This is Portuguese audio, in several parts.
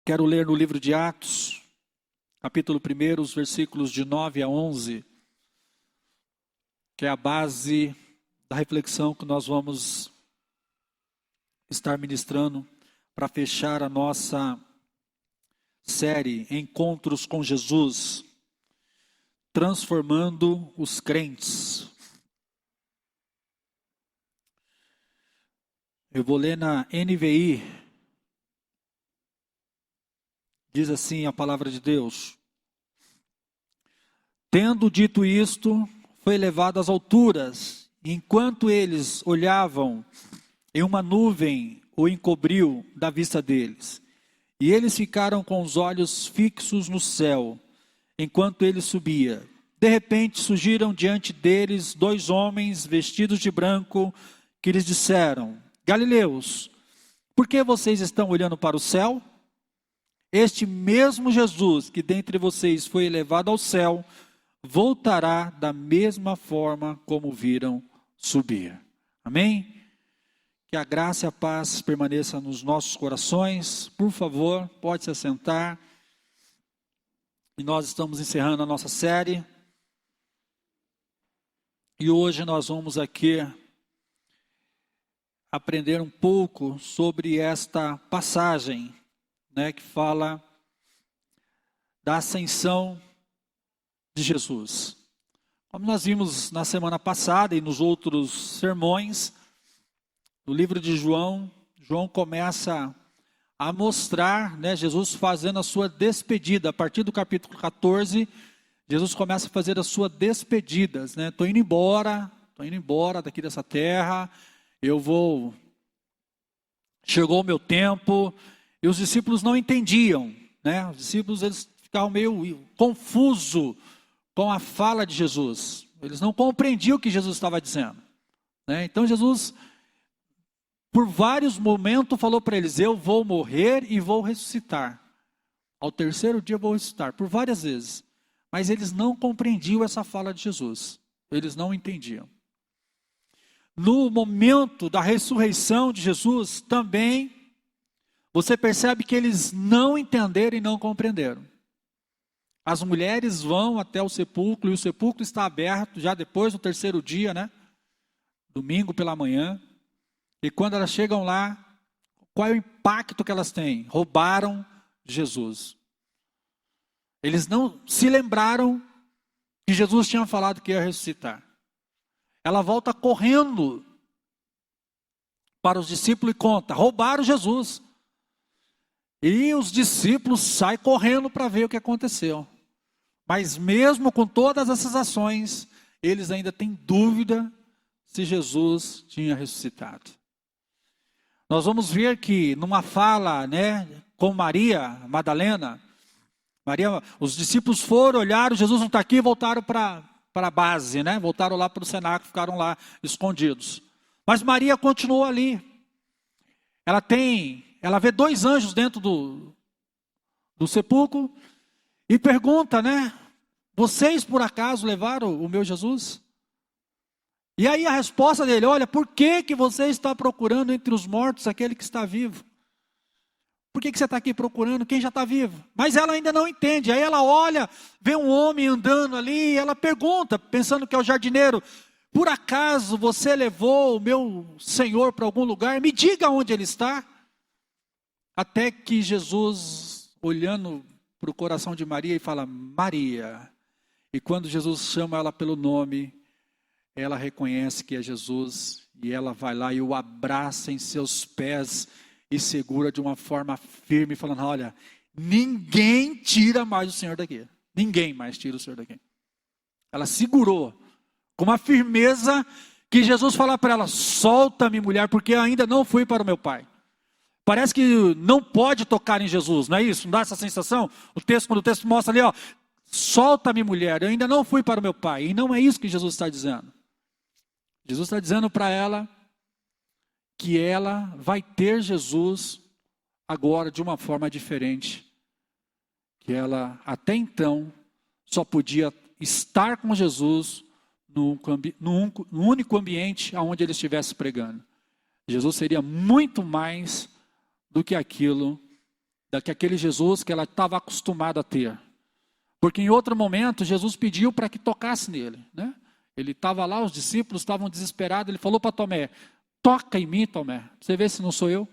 Quero ler no livro de Atos, capítulo 1, os versículos de 9 a 11, que é a base da reflexão que nós vamos estar ministrando para fechar a nossa série Encontros com Jesus, transformando os crentes. Eu vou ler na NVI. Diz assim a palavra de Deus: tendo dito isto, foi levado às alturas, e enquanto eles olhavam, em uma nuvem o encobriu da vista deles. E eles ficaram com os olhos fixos no céu, enquanto ele subia. De repente surgiram diante deles 2 homens vestidos de branco, que lhes disseram: Galileus, por que vocês estão olhando para o céu? Este mesmo Jesus que dentre vocês foi elevado ao céu, voltará da mesma forma como viram subir. Amém? Que a graça e a paz permaneçam nos nossos corações. Por favor, pode se assentar. E nós estamos encerrando a nossa série. E hoje nós vamos aqui aprender um pouco sobre esta passagem, que fala da ascensão de Jesus. Como nós vimos na semana passada e nos outros sermões, no livro de João começa a mostrar, Jesus fazendo a sua despedida. A partir do capítulo 14, Jesus começa a fazer a sua despedida. Estou indo embora daqui dessa terra, chegou o meu tempo. E os discípulos não entendiam, Os discípulos eles ficavam meio confusos com a fala de Jesus. Eles não compreendiam o que Jesus estava dizendo, Então Jesus, por vários momentos, falou para eles: eu vou morrer e vou ressuscitar. Ao terceiro dia eu vou ressuscitar, por várias vezes. Mas eles não compreendiam essa fala de Jesus. Eles não entendiam. No momento da ressurreição de Jesus, também você percebe que eles não entenderam e não compreenderam. As mulheres vão até o sepulcro, e o sepulcro está aberto, já depois do terceiro dia, domingo pela manhã. E quando elas chegam lá, qual é o impacto que elas têm? Roubaram Jesus. Eles não se lembraram que Jesus tinha falado que ia ressuscitar. Ela volta correndo para os discípulos e conta: roubaram Jesus. E os discípulos saem correndo para ver o que aconteceu. Mas mesmo com todas essas ações, eles ainda têm dúvida se Jesus tinha ressuscitado. Nós vamos ver que numa fala, com Maria Madalena, os discípulos foram, olharam, Jesus não está aqui, e voltaram para a base, voltaram lá para o cenáculo, ficaram lá escondidos. Mas Maria continuou ali. Ela vê 2 anjos dentro do sepulcro e pergunta, vocês por acaso levaram o meu Jesus? E aí a resposta dele: olha, por que você está procurando entre os mortos aquele que está vivo? Por que você está aqui procurando quem já está vivo? Mas ela ainda não entende. Aí ela olha, vê um homem andando ali, e ela pergunta, pensando que é o jardineiro: por acaso você levou o meu Senhor para algum lugar? Me diga onde ele está. Até que Jesus, olhando para o coração de Maria, e fala: Maria. E quando Jesus chama ela pelo nome, ela reconhece que é Jesus, e ela vai lá e o abraça em seus pés e segura de uma forma firme, falando: olha, ninguém tira mais o Senhor daqui. Ninguém mais tira o Senhor daqui. Ela segurou com uma firmeza que Jesus fala para ela: solta-me, mulher, porque eu ainda não fui para o meu Pai. Parece que não pode tocar em Jesus, não é isso? Não dá essa sensação? Quando o texto mostra ali, solta-me, mulher, eu ainda não fui para o meu Pai. E não é isso que Jesus está dizendo. Jesus está dizendo para ela que ela vai ter Jesus agora de uma forma diferente. Que ela até então só podia estar com Jesus no único ambiente onde ele estivesse pregando. Jesus seria muito mais do que aquilo daquele Jesus que ela estava acostumada a ter. Porque em outro momento, Jesus pediu para que tocasse nele, né? Ele estava lá, os discípulos estavam desesperados, ele falou para Tomé, toca em mim, Tomé, você vê se não sou eu.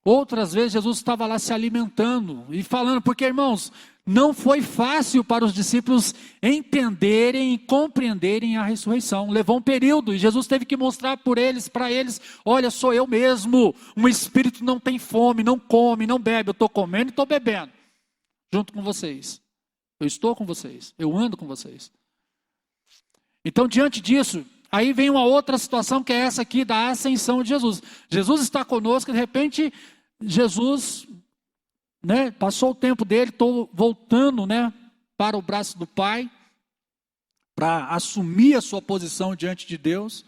Outras vezes Jesus estava lá se alimentando e falando, porque irmãos, não foi fácil para os discípulos entenderem e compreenderem a ressurreição. Levou um período e Jesus teve que mostrar para eles, olha, sou eu mesmo. Um espírito não tem fome, não come, não bebe. Eu estou comendo e estou bebendo. Junto com vocês. Eu estou com vocês. Eu ando com vocês. Então, diante disso, aí vem uma outra situação que é essa aqui da ascensão de Jesus. Jesus está conosco, de repente, Jesus, né, passou o tempo dele, estou voltando, né, para o braço do Pai, para assumir a sua posição diante de Deus,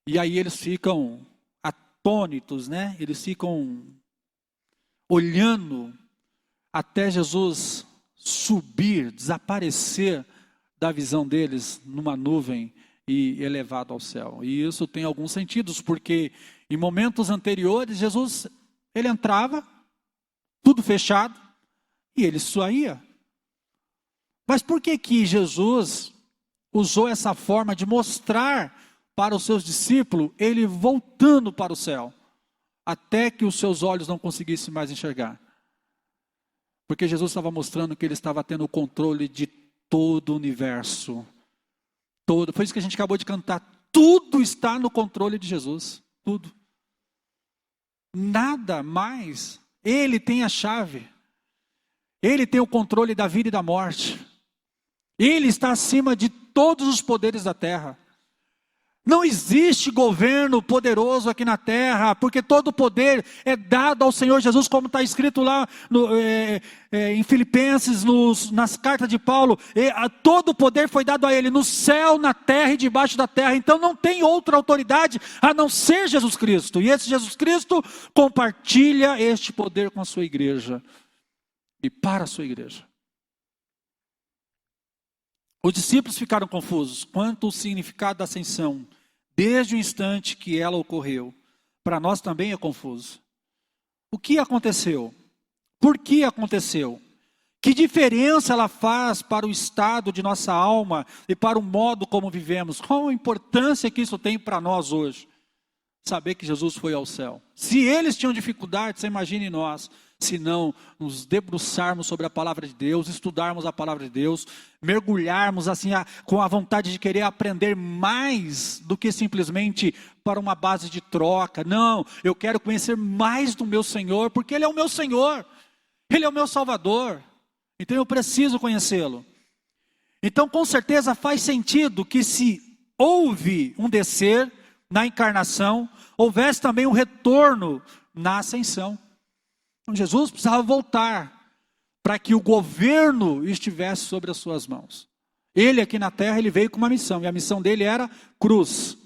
e aí eles ficam atônitos, né, eles ficam olhando até Jesus subir, desaparecer da visão deles numa nuvem e elevado ao céu. E isso tem alguns sentidos, porque em momentos anteriores, Jesus, ele entrava, tudo fechado, e ele saía. Mas por que que Jesus usou essa forma de mostrar para os seus discípulos, ele voltando para o céu, até que os seus olhos não conseguissem mais enxergar? Porque Jesus estava mostrando que ele estava tendo o controle de todo o universo. Todo. Foi isso que a gente acabou de cantar. Tudo está no controle de Jesus. Tudo. Nada mais. Ele tem a chave. Ele tem o controle da vida e da morte. Ele está acima de todos os poderes da terra. Não existe governo poderoso aqui na terra, porque todo o poder é dado ao Senhor Jesus, como está escrito lá em Filipenses, nas cartas de Paulo. Todo o poder foi dado a Ele, no céu, na terra e debaixo da terra. Então não tem outra autoridade a não ser Jesus Cristo. E esse Jesus Cristo compartilha este poder com a sua igreja e para a sua igreja. Os discípulos ficaram confusos quanto ao significado da ascensão, desde o instante que ela ocorreu. Para nós também é confuso. O que aconteceu? Por que aconteceu? Que diferença ela faz para o estado de nossa alma e para o modo como vivemos? Qual a importância que isso tem para nós hoje? Saber que Jesus foi ao céu. Se eles tinham dificuldade, você imagine nós. Se não nos debruçarmos sobre a palavra de Deus, estudarmos a palavra de Deus, mergulharmos assim com a vontade de querer aprender mais do que simplesmente para uma base de troca. Não, eu quero conhecer mais do meu Senhor, porque Ele é o meu Senhor, Ele é o meu Salvador, então eu preciso conhecê-lo. Então com certeza faz sentido que se houve um descer na encarnação, houvesse também um retorno na ascensão. Então Jesus precisava voltar para que o governo estivesse sobre as suas mãos. Ele aqui na terra, ele veio com uma missão, e a missão dele era cruz.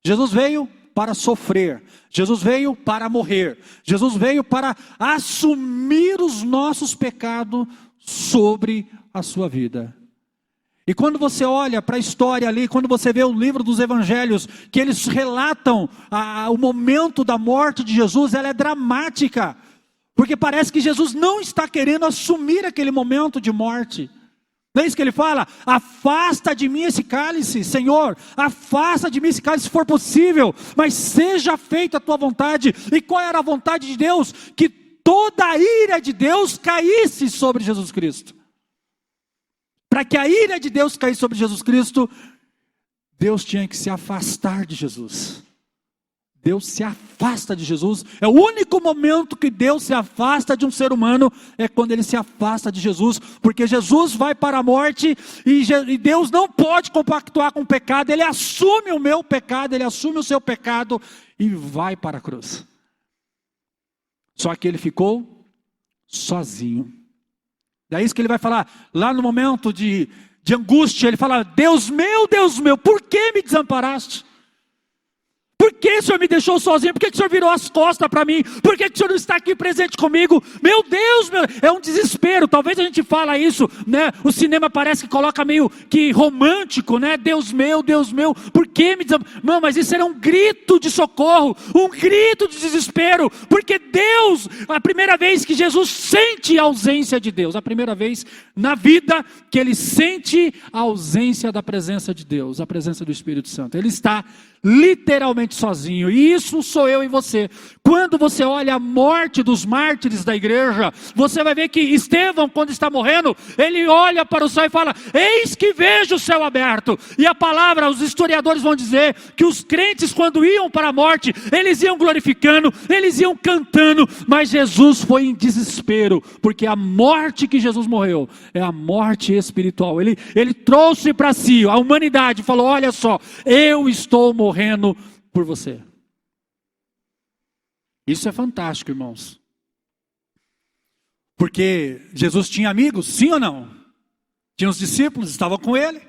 Jesus veio para sofrer, Jesus veio para morrer, Jesus veio para assumir os nossos pecados sobre a sua vida. E quando você olha para a história ali, quando você vê o livro dos evangelhos, que eles relatam o momento da morte de Jesus, ela é dramática. Porque parece que Jesus não está querendo assumir aquele momento de morte. Não é isso que ele fala? Afasta de mim esse cálice, Senhor. Afasta de mim esse cálice se for possível. Mas seja feita a tua vontade. E qual era a vontade de Deus? Que toda a ira de Deus caísse sobre Jesus Cristo. Para que a ira de Deus caísse sobre Jesus Cristo, Deus tinha que se afastar de Jesus. Deus se afasta de Jesus. É o único momento que Deus se afasta de um ser humano, é quando ele se afasta de Jesus, porque Jesus vai para a morte e Deus não pode compactuar com o pecado. Ele assume o meu pecado, ele assume o seu pecado e vai para a cruz. Só que ele ficou sozinho. É isso que ele vai falar lá no momento de angústia. Ele fala: Deus meu, por que me desamparaste? Por que o Senhor me deixou sozinho? Por que o Senhor virou as costas para mim? Por que o Senhor não está aqui presente comigo? Meu Deus, é um desespero. Talvez a gente fala isso, né? O cinema parece que coloca meio que romântico, né? Deus meu, por que me desamparar? Não, mas isso era um grito de socorro, um grito de desespero, porque Deus, a primeira vez que Jesus sente a ausência de Deus, a primeira vez na vida que ele sente a ausência da presença de Deus, a presença do Espírito Santo, ele está literalmente sozinho, e isso sou eu e você. Quando você olha a morte dos mártires da igreja, você vai ver que Estevão, quando está morrendo, ele olha para o céu e fala: eis que vejo o céu aberto. E a palavra, os historiadores vão dizer que os crentes, quando iam para a morte, eles iam glorificando, eles iam cantando, mas Jesus foi em desespero, porque a morte que Jesus morreu é a morte espiritual. Ele trouxe para si a humanidade, falou: olha só, eu estou morrendo por você. Isso é fantástico, irmãos. Porque Jesus tinha amigos, sim ou não? Tinha os discípulos, estavam com ele.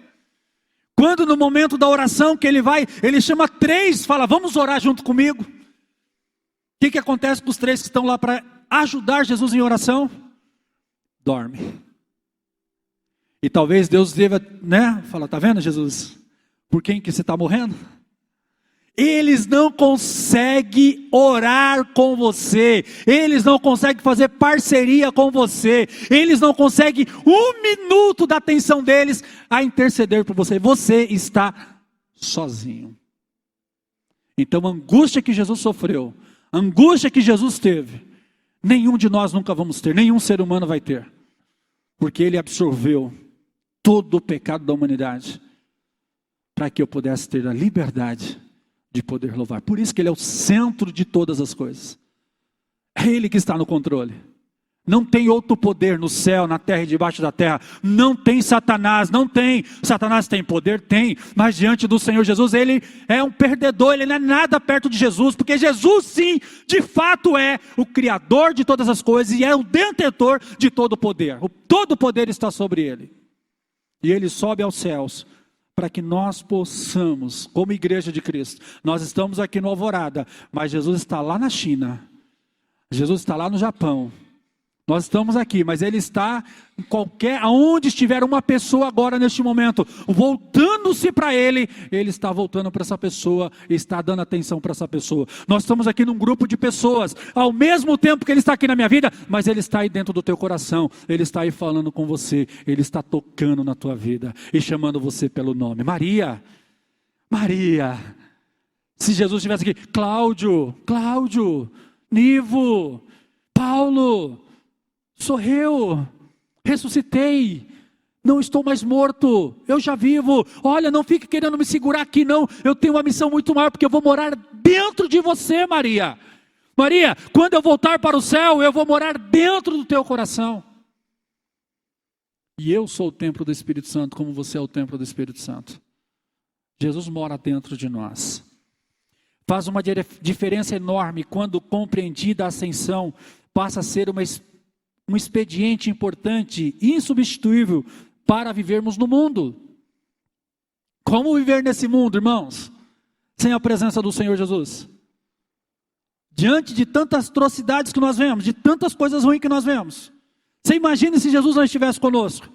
Quando no momento da oração que ele chama 3, fala: vamos orar junto comigo. O que acontece com os 3 que estão lá para ajudar Jesus em oração? Dorme. E talvez Deus deva, né? Fala: tá vendo, Jesus? Por quem que você está morrendo? Eles não conseguem orar com você, eles não conseguem fazer parceria com você, eles não conseguem 1 minuto da atenção deles a interceder por você. Você está sozinho. Então a angústia que Jesus sofreu, a angústia que Jesus teve, nenhum de nós nunca vamos ter, nenhum ser humano vai ter, porque ele absorveu todo o pecado da humanidade, para que eu pudesse ter a liberdade de poder louvar. Por isso que ele é o centro de todas as coisas. É ele que está no controle. Não tem outro poder no céu, na terra e debaixo da terra. Não tem Satanás, não tem. Satanás tem poder? Tem. Mas diante do Senhor Jesus, ele é um perdedor, ele não é nada perto de Jesus, porque Jesus sim, de fato é o Criador de todas as coisas e é o detentor de todo o poder. Todo o poder está sobre ele. E ele sobe aos céus para que nós possamos, como igreja de Cristo, nós estamos aqui no Alvorada, mas Jesus está lá na China, Jesus está lá no Japão, nós estamos aqui, mas ele está em aonde estiver uma pessoa agora neste momento, voltando-se para ele está voltando para essa pessoa, está dando atenção para essa pessoa. Nós estamos aqui num grupo de pessoas, ao mesmo tempo que ele está aqui na minha vida, mas ele está aí dentro do teu coração, ele está aí falando com você, ele está tocando na tua vida e chamando você pelo nome. Maria, se Jesus estivesse aqui: Cláudio, Nivo, Paulo, sou eu, ressuscitei, não estou mais morto, eu já vivo. Olha, não fique querendo me segurar aqui não, eu tenho uma missão muito maior, porque eu vou morar dentro de você, Maria, quando eu voltar para o céu, eu vou morar dentro do teu coração. E eu sou o templo do Espírito Santo, como você é o templo do Espírito Santo. Jesus mora dentro de nós. Faz uma diferença enorme quando compreendida a ascensão, passa a ser um expediente importante, insubstituível, para vivermos no mundo. Como viver nesse mundo, irmãos, sem a presença do Senhor Jesus? Diante de tantas atrocidades que nós vemos, de tantas coisas ruins que nós vemos. Você imagine se Jesus não estivesse conosco?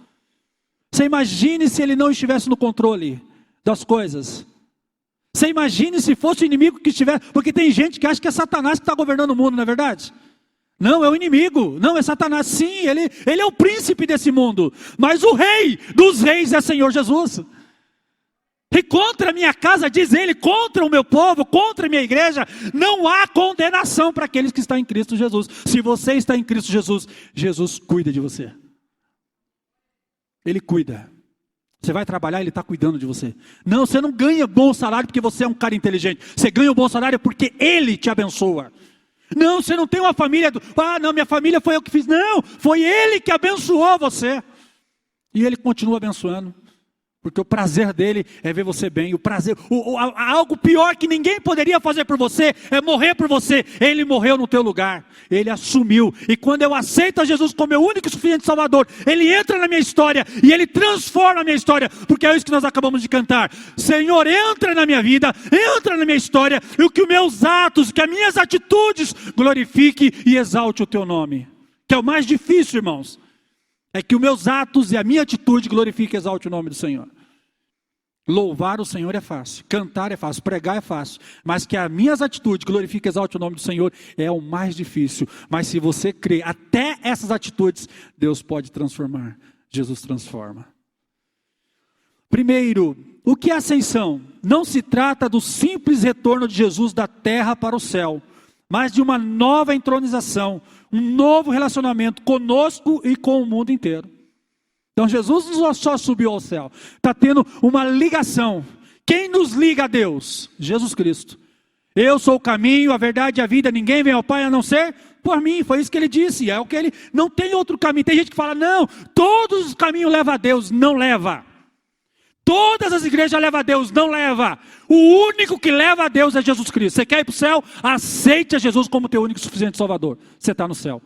Você imagine se ele não estivesse no controle das coisas? Você imagine se fosse o inimigo que estivesse? Porque tem gente que acha que é Satanás que está governando o mundo, não é verdade? Não, é o inimigo, não é Satanás. Sim, ele é o príncipe desse mundo, mas o rei dos reis é Senhor Jesus. E contra a minha casa, diz ele, contra o meu povo, contra a minha igreja, não há condenação para aqueles que estão em Cristo Jesus. Se você está em Cristo Jesus, Jesus cuida de você. Ele cuida. Você vai trabalhar, ele está cuidando de você. Não, você não ganha bom salário porque você é um cara inteligente. Você ganha um bom salário porque ele te abençoa. Não, você não tem uma família, não, minha família foi eu que fiz. Não, foi ele que abençoou você. E ele continua abençoando, Porque o prazer dele é ver você bem. O prazer, algo pior que ninguém poderia fazer por você é morrer por você. Ele morreu no teu lugar. Ele assumiu. E quando eu aceito a Jesus como meu único e suficiente Salvador, Ele entra na minha história e Ele transforma a minha história. Porque é isso que nós acabamos de cantar. Senhor, entra na minha vida, entra na minha história, e que os meus atos, que as minhas atitudes glorifique e exalte o teu nome. Que é o mais difícil, irmãos. É que os meus atos e a minha atitude glorifique e exalte o nome do Senhor. Louvar o Senhor é fácil, cantar é fácil, pregar é fácil, mas que as minhas atitudes glorifiquem e exalte o nome do Senhor é o mais difícil. Mas se você crê, até essas atitudes, Deus pode transformar. Jesus transforma. Primeiro, o que é ascensão? Não se trata do simples retorno de Jesus da terra para o céu, mas de uma nova entronização, um novo relacionamento conosco e com o mundo inteiro. Então Jesus não só subiu ao céu, está tendo uma ligação. Quem nos liga a Deus? Jesus Cristo. Eu sou o caminho, a verdade e a vida, ninguém vem ao Pai a não ser por mim. Foi isso que ele disse, é o que ele, não tem outro caminho. Tem gente que fala, não, todos os caminhos levam a Deus. Não leva. Todas as igrejas levam a Deus, não leva. O único que leva a Deus é Jesus Cristo. Você quer ir para o céu? Aceite a Jesus como teu único e suficiente Salvador. Você está no céu.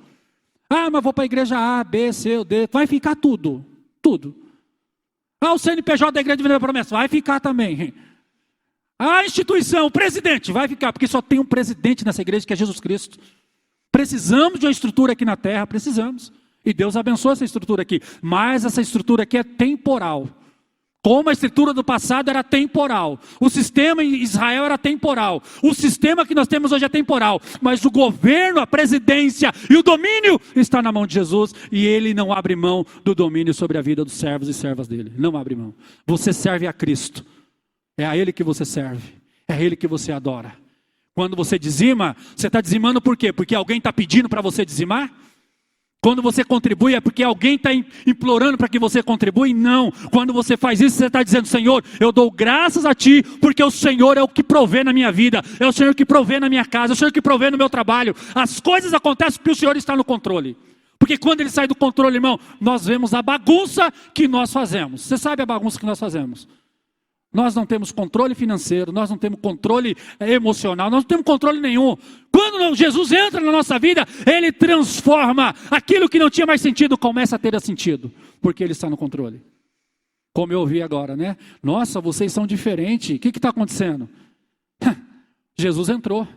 Ah, mas vou para a igreja A, B, C, D. Vai ficar tudo. Tudo. Ah, o CNPJ da igreja de Vida da Promessa. Vai ficar também. A instituição, o presidente. Vai ficar, porque só tem um presidente nessa igreja que é Jesus Cristo. Precisamos de uma estrutura aqui na terra. Precisamos. E Deus abençoa essa estrutura aqui. Mas essa estrutura aqui é temporal. Como a estrutura do passado era temporal. O sistema em Israel era temporal. O sistema que nós temos hoje é temporal. Mas o governo, a presidência e o domínio está na mão de Jesus. E Ele não abre mão do domínio sobre a vida dos servos e servas dele. Não abre mão. Você serve a Cristo. É a Ele que você serve. É a Ele que você adora. Quando você dizima, você está dizimando por quê? Porque alguém está pedindo para você dizimar? Quando você contribui é porque alguém está implorando para que você contribui? Não. Quando você faz isso, você está dizendo, Senhor, eu dou graças a Ti, porque o Senhor é o que provê na minha vida, é o Senhor que provê na minha casa, é o Senhor que provê no meu trabalho. As coisas acontecem porque o Senhor está no controle. Porque quando Ele sai do controle, irmão, nós vemos a bagunça que nós fazemos. Você sabe a bagunça que nós fazemos? Nós não temos controle financeiro, nós não temos controle emocional, nós não temos controle nenhum. Quando Jesus entra na nossa vida, Ele transforma aquilo que não tinha mais sentido, começa a ter sentido, porque Ele está no controle. Como eu ouvi agora, né? Nossa, vocês são diferentes, o que está acontecendo? Jesus entrou.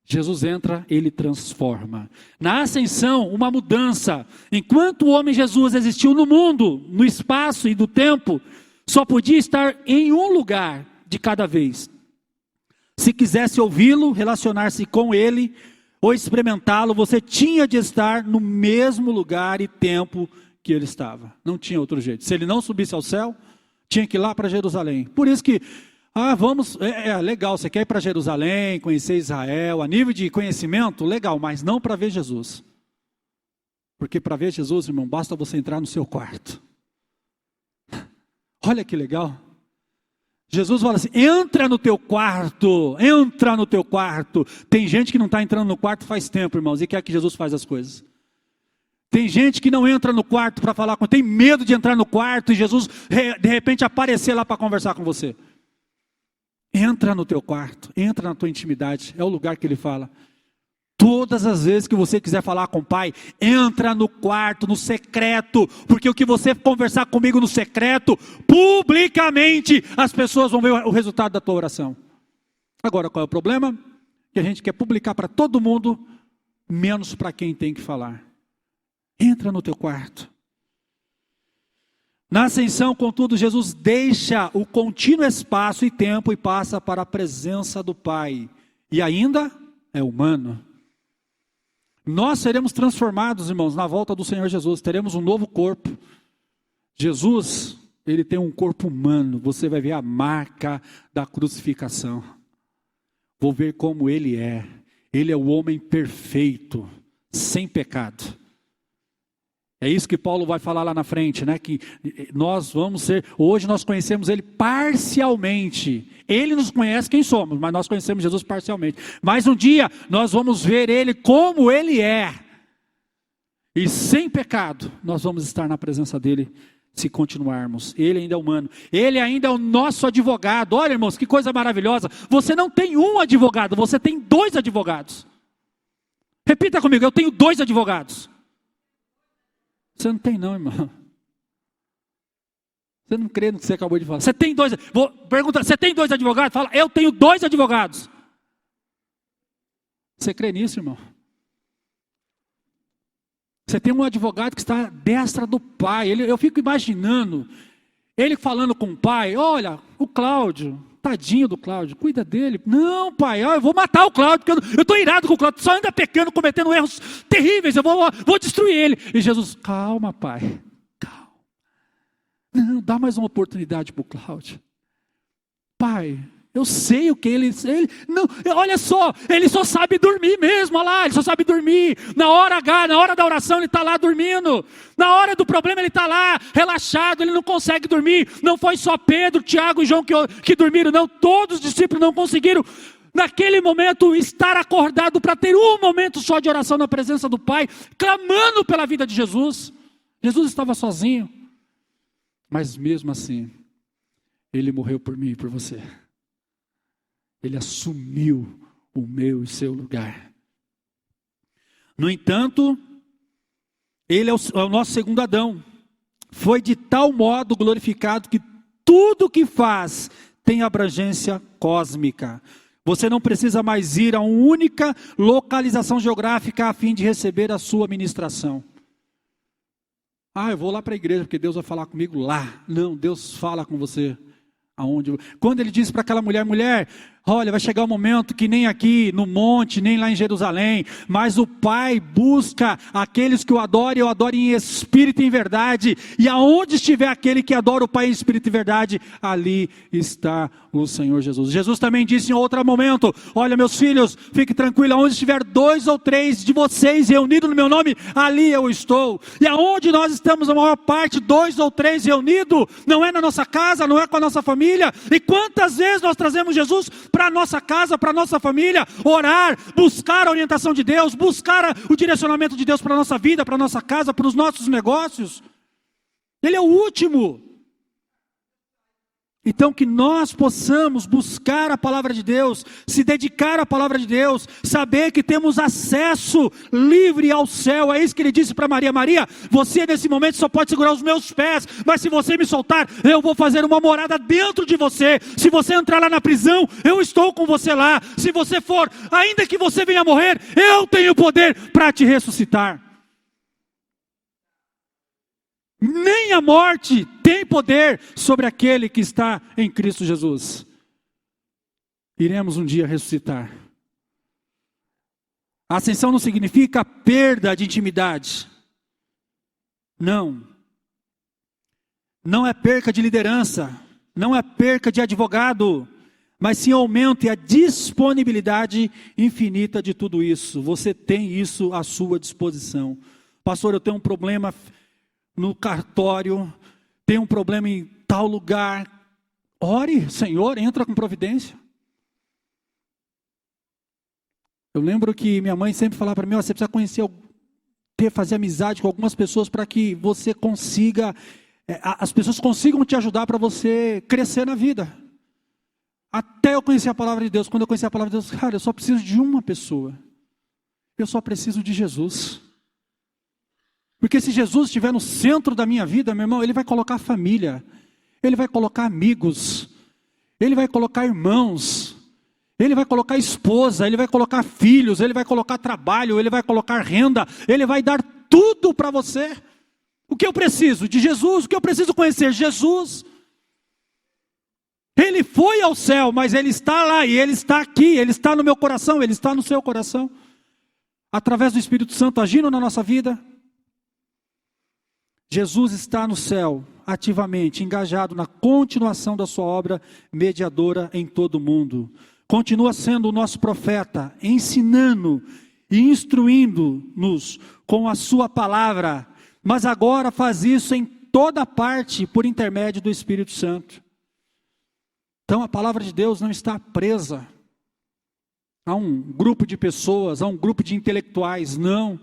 Jesus entra, Ele transforma. Na ascensão, uma mudança. Enquanto o homem Jesus existiu no mundo, no espaço e do tempo, só podia estar em um lugar de cada vez. Se quisesse ouvi-lo, relacionar-se com ele ou experimentá-lo, você tinha de estar no mesmo lugar e tempo que ele estava. Não tinha outro jeito. Se ele não subisse ao céu, tinha que ir lá para Jerusalém. Por isso que, legal, você quer ir para Jerusalém, conhecer Israel, a nível de conhecimento, legal, mas não para ver Jesus. Porque para ver Jesus, irmão, basta você entrar no seu quarto. Olha que legal. Jesus fala assim, entra no teu quarto, entra no teu quarto. Tem gente que não está entrando no quarto faz tempo, irmãos, e quer que Jesus faz as coisas. Tem gente que não entra no quarto para falar com, tem medo de entrar no quarto e Jesus de repente aparecer lá para conversar com você. Entra no teu quarto, entra na tua intimidade, é o lugar que Ele fala. Todas as vezes que você quiser falar com o Pai, entra no quarto, no secreto, porque o que você conversar comigo no secreto, publicamente, as pessoas vão ver o resultado da tua oração. Agora, qual é o problema? Que a gente quer publicar para todo mundo, menos para quem tem que falar. Entra no teu quarto. Na ascensão, contudo, Jesus deixa o contínuo espaço e tempo e passa para a presença do Pai. E ainda é humano. Nós seremos transformados, irmãos, na volta do Senhor Jesus. Teremos um novo corpo. Jesus, Ele tem um corpo humano. Você vai ver a marca da crucificação. Vou ver como Ele é. Ele é o homem perfeito, sem pecado. É isso que Paulo vai falar lá na frente, né? Que nós vamos ser, hoje nós conhecemos Ele parcialmente. Ele nos conhece quem somos, mas nós conhecemos Jesus parcialmente. Mas um dia nós vamos ver Ele como Ele é. E sem pecado, nós vamos estar na presença dEle se continuarmos. Ele ainda é humano. Ele ainda é o nosso advogado. Olha, irmãos, que coisa maravilhosa. Você não tem um advogado, você tem 2 advogados. Repita comigo, eu tenho 2 advogados. Você não tem não, irmão. Você não crê no que você acabou de falar. Você tem 2, vou perguntar, você tem 2 advogados? Fala, eu tenho 2 advogados. Você crê nisso, irmão? Você tem um advogado que está à destra do Pai. Eu fico imaginando ele falando com o Pai: olha, o Cláudio, tadinho do Cláudio, cuida dele. Não, Pai, eu vou matar o Cláudio, porque eu estou irado com o Cláudio, só anda pecando, cometendo erros terríveis, eu vou destruir ele. E Jesus: calma, Pai, calma. Não, dá mais uma oportunidade para o Cláudio. Pai, eu sei o que ele não, olha só, ele só sabe dormir mesmo, olha lá, ele só sabe dormir. Na hora H, na hora da oração ele está lá dormindo. Na hora do problema ele está lá, relaxado, ele não consegue dormir. Não foi só Pedro, Tiago e João que dormiram, não, todos os discípulos não conseguiram, naquele momento, estar acordado para ter um momento só de oração na presença do Pai, clamando pela vida de Jesus. Jesus estava sozinho, mas mesmo assim, ele morreu por mim e por você. Ele assumiu o meu e seu lugar. No entanto, ele é o nosso segundo Adão. Foi de tal modo glorificado que tudo que faz tem abrangência cósmica. Você não precisa mais ir a uma única localização geográfica a fim de receber a sua ministração. Eu vou lá para a igreja porque Deus vai falar comigo lá. Não, Deus fala com você aonde. Quando ele disse para aquela mulher, olha, vai chegar um momento que nem aqui no monte, nem lá em Jerusalém, mas o Pai busca aqueles que o adorem, em espírito e em verdade, e aonde estiver aquele que adora o Pai em espírito e verdade, ali está o Senhor Jesus. Jesus também disse em outro momento: olha, meus filhos, fique tranquilo, aonde estiver 2 ou 3 de vocês reunidos no meu nome, ali eu estou. E aonde nós estamos a maior parte, 2 ou 3 reunidos, não é na nossa casa, não é com a nossa família. E quantas vezes nós trazemos Jesus para a nossa casa, para a nossa família, orar, buscar a orientação de Deus, buscar o direcionamento de Deus para a nossa vida, para a nossa casa, para os nossos negócios. Ele é o último. Então que nós possamos buscar a palavra de Deus, se dedicar à palavra de Deus, saber que temos acesso livre ao céu. É isso que ele disse para Maria: Maria, você nesse momento só pode segurar os meus pés, mas se você me soltar, eu vou fazer uma morada dentro de você. Se você entrar lá na prisão, eu estou com você lá. Se você for, ainda que você venha morrer, eu tenho poder para te ressuscitar. Nem a morte tem poder sobre aquele que está em Cristo Jesus. Iremos um dia ressuscitar. A ascensão não significa perda de intimidade. Não. Não é perca de liderança. Não é perca de advogado. Mas sim aumento e a disponibilidade infinita de tudo isso. Você tem isso à sua disposição. Pastor, eu tenho um problema no cartório, tem um problema em tal lugar. Ore, Senhor, entra com providência. Eu lembro que minha mãe sempre falava para mim: você precisa conhecer, fazer amizade com algumas pessoas para que você consiga, as pessoas consigam te ajudar para você crescer na vida. Até eu conhecer a palavra de Deus. Quando eu conheci a palavra de Deus, cara, eu só preciso de uma pessoa. Eu só preciso de Jesus. Porque se Jesus estiver no centro da minha vida, meu irmão, Ele vai colocar família, Ele vai colocar amigos, Ele vai colocar irmãos, Ele vai colocar esposa, Ele vai colocar filhos, Ele vai colocar trabalho, Ele vai colocar renda, Ele vai dar tudo para você. O que eu preciso? De Jesus. O que eu preciso conhecer? Jesus. Ele foi ao céu, mas Ele está lá e Ele está aqui, Ele está no meu coração, Ele está no seu coração, através do Espírito Santo agindo na nossa vida. Jesus está no céu, ativamente engajado na continuação da sua obra mediadora em todo o mundo. Continua sendo o nosso profeta, ensinando e instruindo-nos com a sua palavra, mas agora faz isso em toda parte por intermédio do Espírito Santo. Então a palavra de Deus não está presa a um grupo de pessoas, a um grupo de intelectuais, não.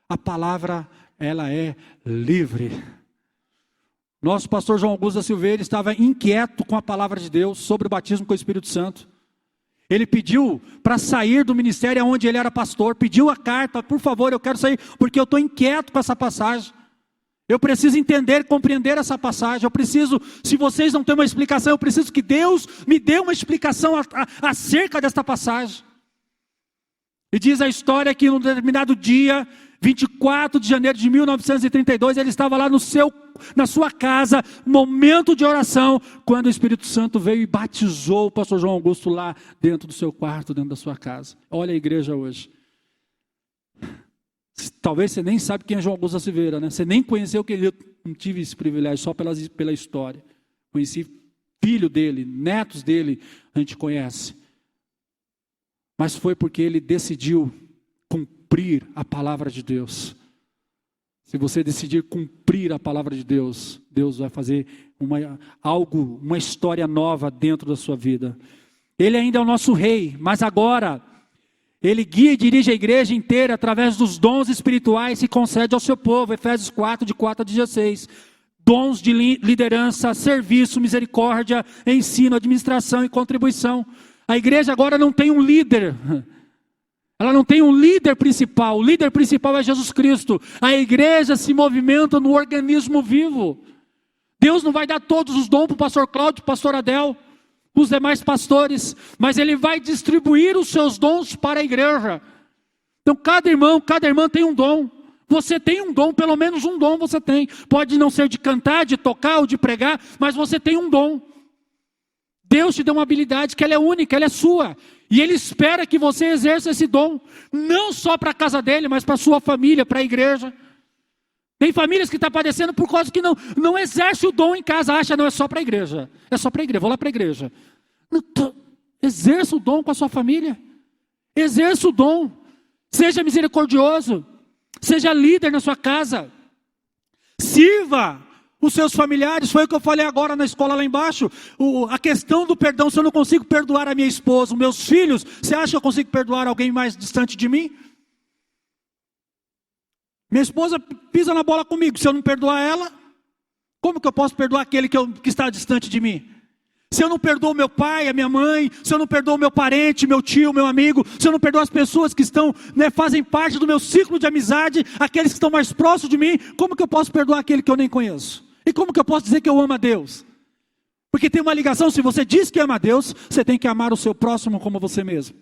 A palavra, ela é livre. Nosso pastor João Augusto da Silveira estava inquieto com a palavra de Deus sobre o batismo com o Espírito Santo. Ele pediu para sair do ministério onde ele era pastor, pediu a carta, por favor, eu quero sair, porque eu estou inquieto com essa passagem. Eu preciso entender, compreender essa passagem. Eu preciso, se vocês não têm uma explicação, eu preciso que Deus me dê uma explicação acerca desta passagem. E diz a história que num determinado dia, 24 de janeiro de 1932, ele estava lá na sua casa, momento de oração, quando o Espírito Santo veio e batizou o pastor João Augusto lá dentro do seu quarto, dentro da sua casa. Olha a igreja hoje. Talvez você nem sabe quem é João Augusto da Silveira, né? Você nem conheceu quem ele. Eu não tive esse privilégio, só pela história. Conheci filho dele, netos dele, a gente conhece. Mas foi porque ele decidiu cumprir a palavra de Deus. Se você decidir cumprir a palavra de Deus, Deus vai fazer uma história nova dentro da sua vida. Ele ainda é o nosso rei, mas agora ele guia e dirige a igreja inteira através dos dons espirituais que concede ao seu povo. Efésios 4, de 4 a 16. Dons de liderança, serviço, misericórdia, ensino, administração e contribuição. A igreja agora não tem um líder. Ela não tem um líder principal. O líder principal é Jesus Cristo. A igreja se movimenta no organismo vivo. Deus não vai dar todos os dons para o pastor Cláudio, para o pastor Adel, os demais pastores, mas ele vai distribuir os seus dons para a igreja. Então cada irmã tem um dom. Você tem um dom, pelo menos um dom você tem. Pode não ser de cantar, de tocar ou de pregar, mas você tem um dom. Deus te deu uma habilidade que ela é única, ela é sua. E Ele espera que você exerça esse dom, não só para a casa dele, mas para a sua família, para a igreja. Tem famílias que estão padecendo por causa que não exerce o dom em casa, acha, não, é só para a igreja. É só para a igreja, vou lá para a igreja. Exerça o dom com a sua família. Exerça o dom. Seja misericordioso. Seja líder na sua casa. Sirva os seus familiares. Foi o que eu falei agora na escola lá embaixo. A questão do perdão, se eu não consigo perdoar a minha esposa, os meus filhos, você acha que eu consigo perdoar alguém mais distante de mim? Minha esposa pisa na bola comigo, se eu não perdoar ela, como que eu posso perdoar aquele que está distante de mim? Se eu não perdoo meu pai, a minha mãe, se eu não perdoo meu parente, meu tio, meu amigo, se eu não perdoo as pessoas que estão, fazem parte do meu ciclo de amizade, aqueles que estão mais próximos de mim, como que eu posso perdoar aquele que eu nem conheço? E como que eu posso dizer que eu amo a Deus? Porque tem uma ligação, se você diz que ama a Deus, você tem que amar o seu próximo como você mesmo.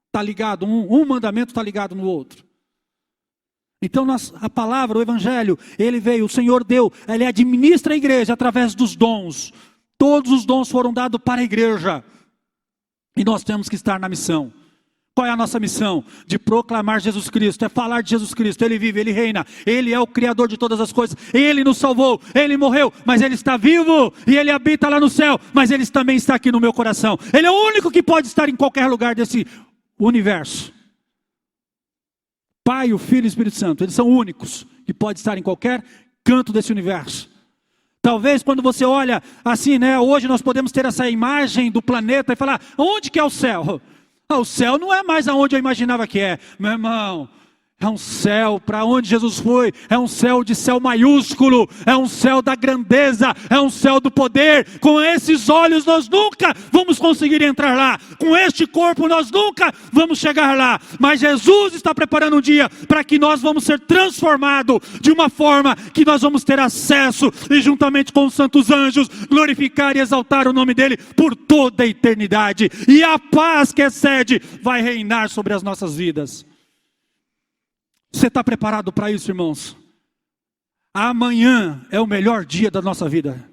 Está ligado, um mandamento está ligado no outro. Então a palavra, o evangelho, ele veio, o Senhor deu, ele administra a igreja através dos dons. Todos os dons foram dados para a igreja. E nós temos que estar na missão. Qual é a nossa missão? De proclamar Jesus Cristo, é falar de Jesus Cristo. Ele vive, Ele reina, Ele é o Criador de todas as coisas. Ele nos salvou, Ele morreu, mas Ele está vivo. E Ele habita lá no céu, mas Ele também está aqui no meu coração. Ele é o único que pode estar em qualquer lugar desse universo. Pai, o Filho e o Espírito Santo, eles são únicos que podem estar em qualquer canto desse universo. Talvez quando você olha assim, hoje nós podemos ter essa imagem do planeta e falar, onde que é o céu? O céu não é mais aonde eu imaginava que é, meu irmão. É um céu para onde Jesus foi, é um céu de céu maiúsculo, é um céu da grandeza, é um céu do poder. Com esses olhos nós nunca vamos conseguir entrar lá, com este corpo nós nunca vamos chegar lá, mas Jesus está preparando um dia para que nós vamos ser transformados de uma forma que nós vamos ter acesso e juntamente com os santos anjos glorificar e exaltar o nome dele por toda a eternidade, e a paz que excede vai reinar sobre as nossas vidas. Você está preparado para isso, irmãos? Amanhã é o melhor dia da nossa vida.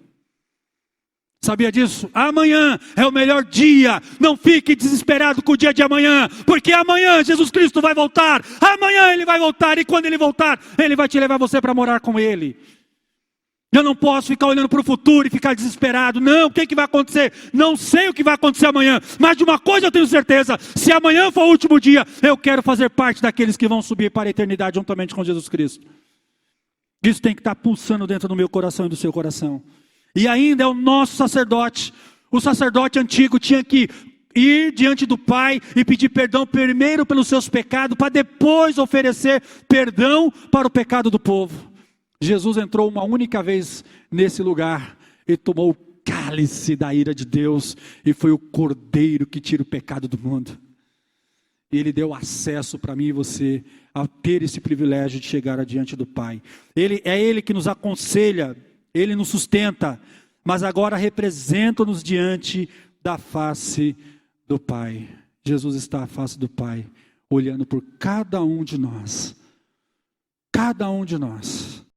Sabia disso? Amanhã é o melhor dia. Não fique desesperado com o dia de amanhã, porque amanhã Jesus Cristo vai voltar. Amanhã Ele vai voltar, e quando Ele voltar, Ele vai te levar você para morar com Ele. Eu não posso ficar olhando para o futuro e ficar desesperado. Não, o que vai acontecer? Não sei o que vai acontecer amanhã, mas de uma coisa eu tenho certeza: se amanhã for o último dia, eu quero fazer parte daqueles que vão subir para a eternidade juntamente com Jesus Cristo. Isso tem que estar pulsando dentro do meu coração e do seu coração. E ainda é o nosso sacerdote. O sacerdote antigo tinha que ir diante do Pai e pedir perdão primeiro pelos seus pecados, para depois oferecer perdão para o pecado do povo. Jesus entrou uma única vez nesse lugar e tomou o cálice da ira de Deus, e foi o Cordeiro que tira o pecado do mundo. E Ele deu acesso para mim e você a ter esse privilégio de chegar adiante do Pai. Ele que nos aconselha, Ele nos sustenta, mas agora representa-nos diante da face do Pai. Jesus está à face do Pai, olhando por cada um de nós. Cada um de nós.